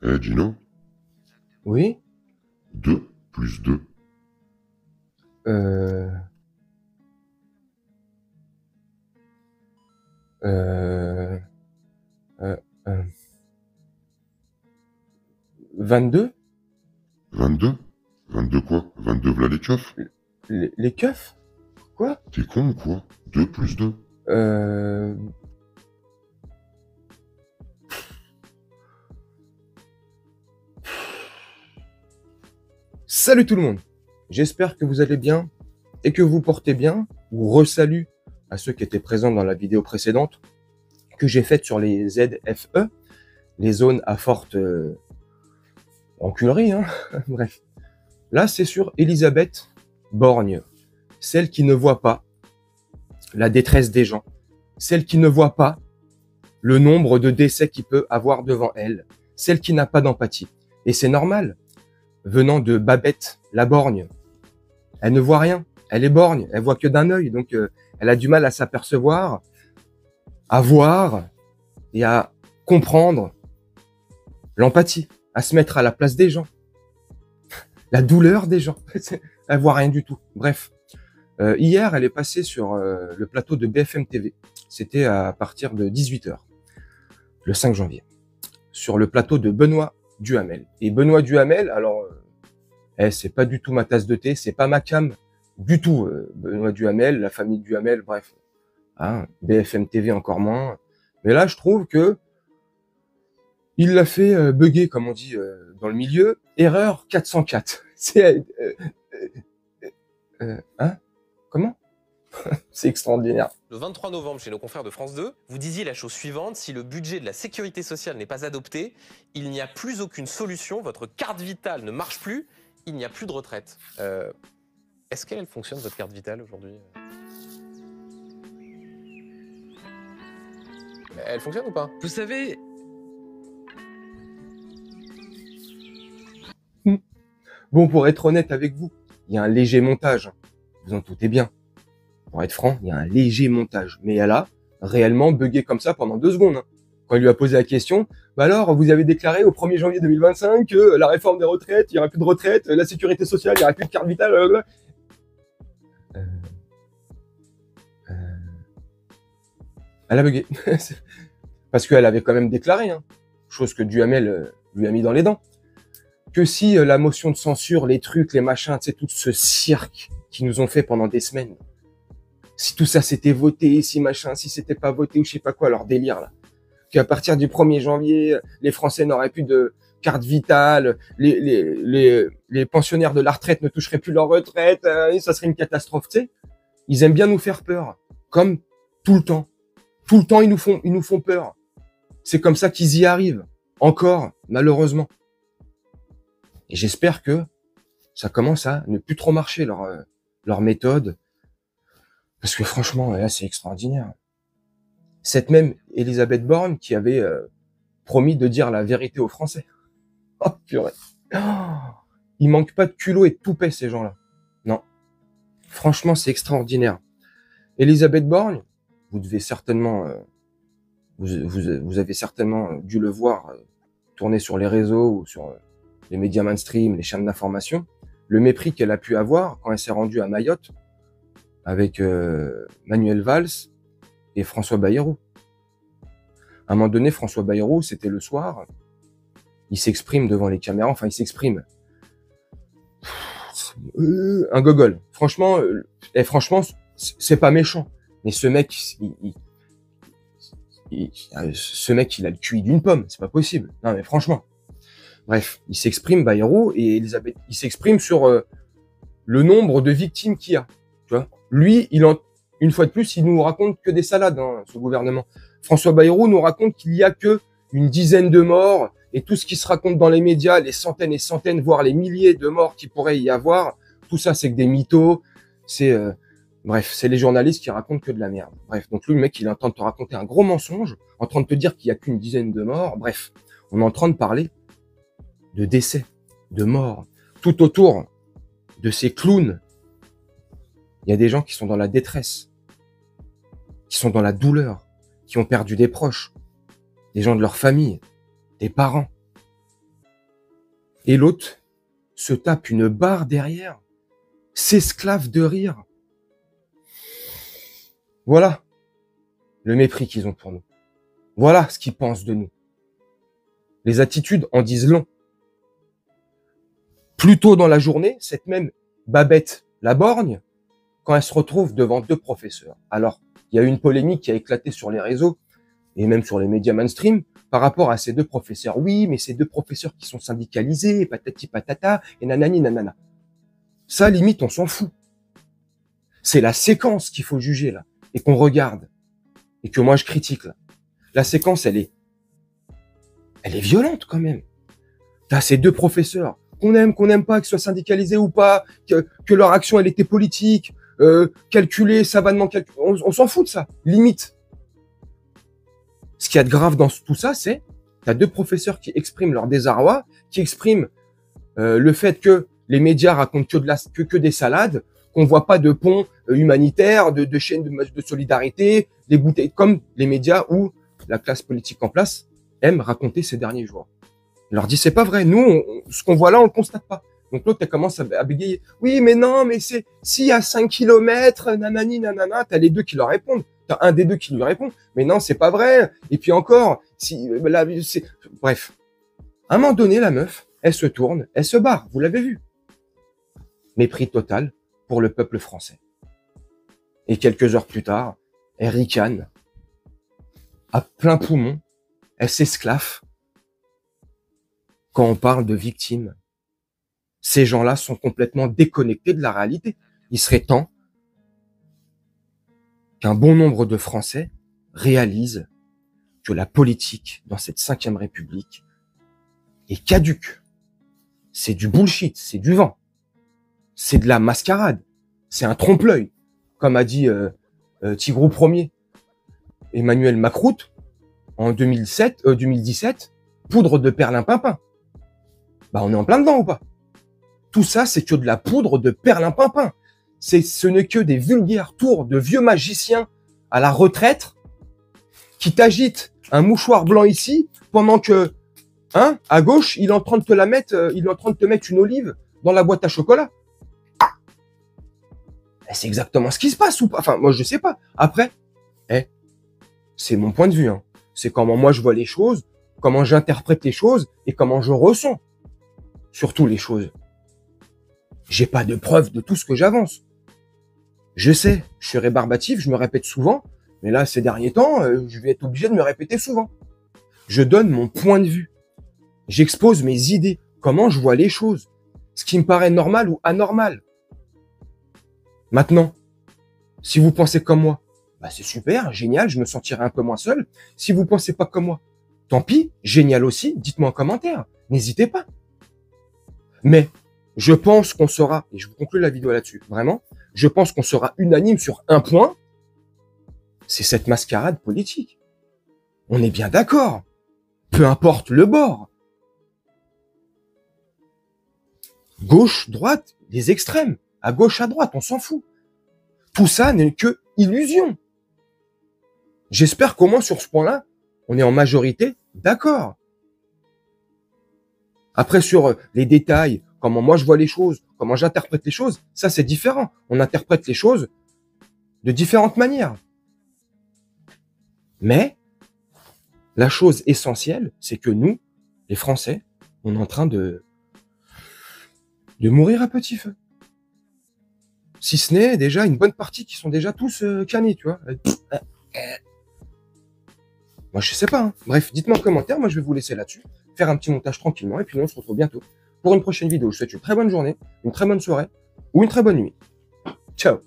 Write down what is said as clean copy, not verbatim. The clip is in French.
Gino, Oui, 2 plus 2. euh, euh, euh, euh, 22? 22? 22 quoi? 22 v'là les keufs? Les keufs? Quoi? T'es con ou quoi? 2 plus 2. euh, Salut tout le monde. J'espère que vous allez bien et que vous portez bien. Ou re-salut à ceux qui étaient présents dans la vidéo précédente que j'ai faite sur les ZFE, les zones à forte enculerie, hein. Bref. Là, c'est sur Elisabeth Borgne, celle qui ne voit pas la détresse des gens, celle qui ne voit pas le nombre de décès qu'il peut avoir devant elle, celle qui n'a pas d'empathie. Et c'est normal, venant de Babette la Borgne. Elle ne voit rien, elle est borgne, elle voit que d'un œil, donc elle a du mal à s'apercevoir, à voir et à comprendre l'empathie, à se mettre à la place des gens, la douleur des gens. Elle voit rien du tout. Bref, hier, elle est passée sur le plateau de BFM TV. C'était à partir de 18h, le 5 janvier, sur le plateau de Benoît Duhamel. Et Benoît Duhamel, alors, c'est pas du tout ma tasse de thé, c'est pas ma cam du tout. Benoît Duhamel, la famille Duhamel, bref. Hein, BFM TV encore moins. Mais là, je trouve que il l'a fait bugger, comme on dit dans le milieu. Erreur 404. C'est hein? Comment? C'est extraordinaire. Le 23 novembre, chez nos confrères de France 2, vous disiez la chose suivante: si le budget de la sécurité sociale n'est pas adopté, il n'y a plus aucune solution, votre carte vitale ne marche plus, il n'y a plus de retraite. Est-ce qu'elle fonctionne, votre carte vitale, aujourd'hui? Elle fonctionne ou pas? Vous savez, Bon, pour être honnête avec vous, il y a un léger montage. Vous en doutez bien. Pour être franc, il y a un léger montage. Mais elle a réellement bugué comme ça pendant 2 secondes. Hein. Quand il lui a posé la question, bah alors, vous avez déclaré au 1er janvier 2025 que la réforme des retraites, il n'y aura plus de retraite, la sécurité sociale, il n'y aura plus de carte vitale, blablabla. Elle a bugué. Parce qu'elle avait quand même déclaré, hein, chose que Duhamel lui a mis dans les dents, que si la motion de censure, les trucs, les machins, tu sais, tout ce cirque qu'ils nous ont fait pendant des semaines, si tout ça s'était voté, si machin, si c'était pas voté ou je sais pas quoi, leur délire là, qu'à partir du 1er janvier, les Français n'auraient plus de carte vitale, les pensionnaires de la retraite ne toucheraient plus leur retraite, ça serait une catastrophe, tu sais. Ils aiment bien nous faire peur, comme tout le temps. Tout le temps, ils nous font peur. C'est comme ça qu'ils y arrivent. Encore, malheureusement. Et j'espère que ça commence à ne plus trop marcher, leur méthode. Parce que franchement, là, c'est extraordinaire. Cette même Elisabeth Borne qui avait promis de dire la vérité aux Français. Oh, purée. Oh, il manque pas de culot et de toupet, ces gens-là. Non. Franchement, c'est extraordinaire. Elisabeth Borne, vous devez certainement... vous avez certainement dû le voir tourner sur les réseaux ou sur les médias mainstream, les chaînes d'information, le mépris qu'elle a pu avoir quand elle s'est rendue à Mayotte avec Manuel Valls et François Bayrou. À un moment donné, François Bayrou, c'était le soir, il s'exprime devant les caméras, enfin il s'exprime. Un gogol. Franchement, franchement, c'est pas méchant. Mais ce mec, ce mec, il a le QI d'une pomme, c'est pas possible. Non mais franchement. Bref, il s'exprime, Bayrou, et Elisabeth, il s'exprime sur le nombre de victimes qu'il y a. Tu vois, lui, une fois de plus, il nous raconte que des salades, hein, ce gouvernement. François Bayrou nous raconte qu'il y a que une dizaine de morts, et tout ce qui se raconte dans les médias, les centaines et centaines, voire les milliers de morts qu'il pourrait y avoir, tout ça, c'est que des mythos, c'est... Bref, c'est les journalistes qui racontent que de la merde. Bref, donc lui, le mec, il est en train de te raconter un gros mensonge, en train de te dire qu'il y a qu'une dizaine de morts. Bref, on est en train de parler de décès, de morts. Tout autour de ces clowns, il y a des gens qui sont dans la détresse, qui sont dans la douleur, qui ont perdu des proches, des gens de leur famille, des parents. Et l'autre se tape une barre derrière, s'esclave de rire. Voilà le mépris qu'ils ont pour nous. Voilà ce qu'ils pensent de nous. Les attitudes en disent long. Plus tôt dans la journée, cette même Babette Laborgne, quand elle se retrouve devant deux professeurs. Alors, il y a eu une polémique qui a éclaté sur les réseaux et même sur les médias mainstream par rapport à ces deux professeurs. Oui, mais ces deux professeurs qui sont syndicalisés, et patati patata, et nanani nanana. Ça, limite, on s'en fout. C'est la séquence qu'il faut juger, là, et qu'on regarde, et que moi je critique, là. La séquence, elle est violente, quand même. T'as ces deux professeurs, qu'on n'aime pas, qu'ils soient syndicalisés ou pas, que leur action, elle était politique, calculée, savamment calculée. On s'en fout de ça, limite. Ce qu'il y a de grave dans tout ça, c'est t'as deux professeurs qui expriment leur désarroi, qui expriment le fait que les médias racontent que des salades, qu'on voit pas de pont humanitaire, de chaînes de solidarité, des bouteilles, comme les médias où la classe politique en place aime raconter ces derniers jours. On leur dit, c'est pas vrai, nous, ce qu'on voit là, on le constate pas. Donc l'autre, elle commence à bégayer. Oui, mais non, mais si à 5 kilomètres, nanani, nanana, t'as les deux qui leur répondent. T'as un des deux qui lui répond. Mais non, c'est pas vrai. Et puis encore, bref. À un moment donné, la meuf, elle se tourne, elle se barre. Vous l'avez vu. Mépris total pour le peuple français. Et quelques heures plus tard, elle ricane. À plein poumon, elle s'esclaffe. Quand on parle de victimes, ces gens-là sont complètement déconnectés de la réalité. Il serait temps qu'un bon nombre de Français réalisent que la politique dans cette 5e République est caduque. C'est du bullshit, c'est du vent. C'est de la mascarade. C'est un trompe-l'œil. Comme a dit Tigrou Ier, Emmanuel Macroute, en 2017, poudre de perlimpinpin. Bah, on est en plein dedans ou pas? Tout ça, c'est que de la poudre de perlimpinpin. Ce n'est que des vulgaires tours de vieux magiciens à la retraite qui t'agitent un mouchoir blanc ici pendant que, à gauche, il est en train de te mettre une olive dans la boîte à chocolat. C'est exactement ce qui se passe ou pas? Enfin, moi, je sais pas. Après, c'est mon point de vue, C'est comment moi je vois les choses, comment j'interprète les choses et comment je ressens surtout les choses. J'ai pas de preuve de tout ce que j'avance. Je sais, je suis rébarbatif, je me répète souvent, mais là, ces derniers temps, je vais être obligé de me répéter souvent. Je donne mon point de vue. J'expose mes idées, comment je vois les choses, ce qui me paraît normal ou anormal. Maintenant, si vous pensez comme moi, bah c'est super, génial, je me sentirai un peu moins seul. Si vous pensez pas comme moi, tant pis, génial aussi, dites-moi en commentaire, n'hésitez pas. Mais je pense qu'on sera, et je vous conclue la vidéo là-dessus, vraiment, je pense qu'on sera unanime sur un point, c'est cette mascarade politique. On est bien d'accord, peu importe le bord. Gauche, droite, les extrêmes, à gauche, à droite, on s'en fout. Tout ça n'est que illusion. J'espère qu'au moins sur ce point-là, on est en majorité d'accord. Après, sur les détails, comment moi je vois les choses, comment j'interprète les choses, ça c'est différent. On interprète les choses de différentes manières. Mais la chose essentielle, c'est que nous, les Français, on est en train de mourir à petit feu. Si ce n'est déjà une bonne partie qui sont déjà tous canés, tu vois. Moi, je sais pas. Bref, dites-moi en commentaire. Moi, je vais vous laisser là-dessus. Faire un petit montage tranquillement. Et puis, on se retrouve bientôt pour une prochaine vidéo. Je vous souhaite une très bonne journée, une très bonne soirée ou une très bonne nuit. Ciao.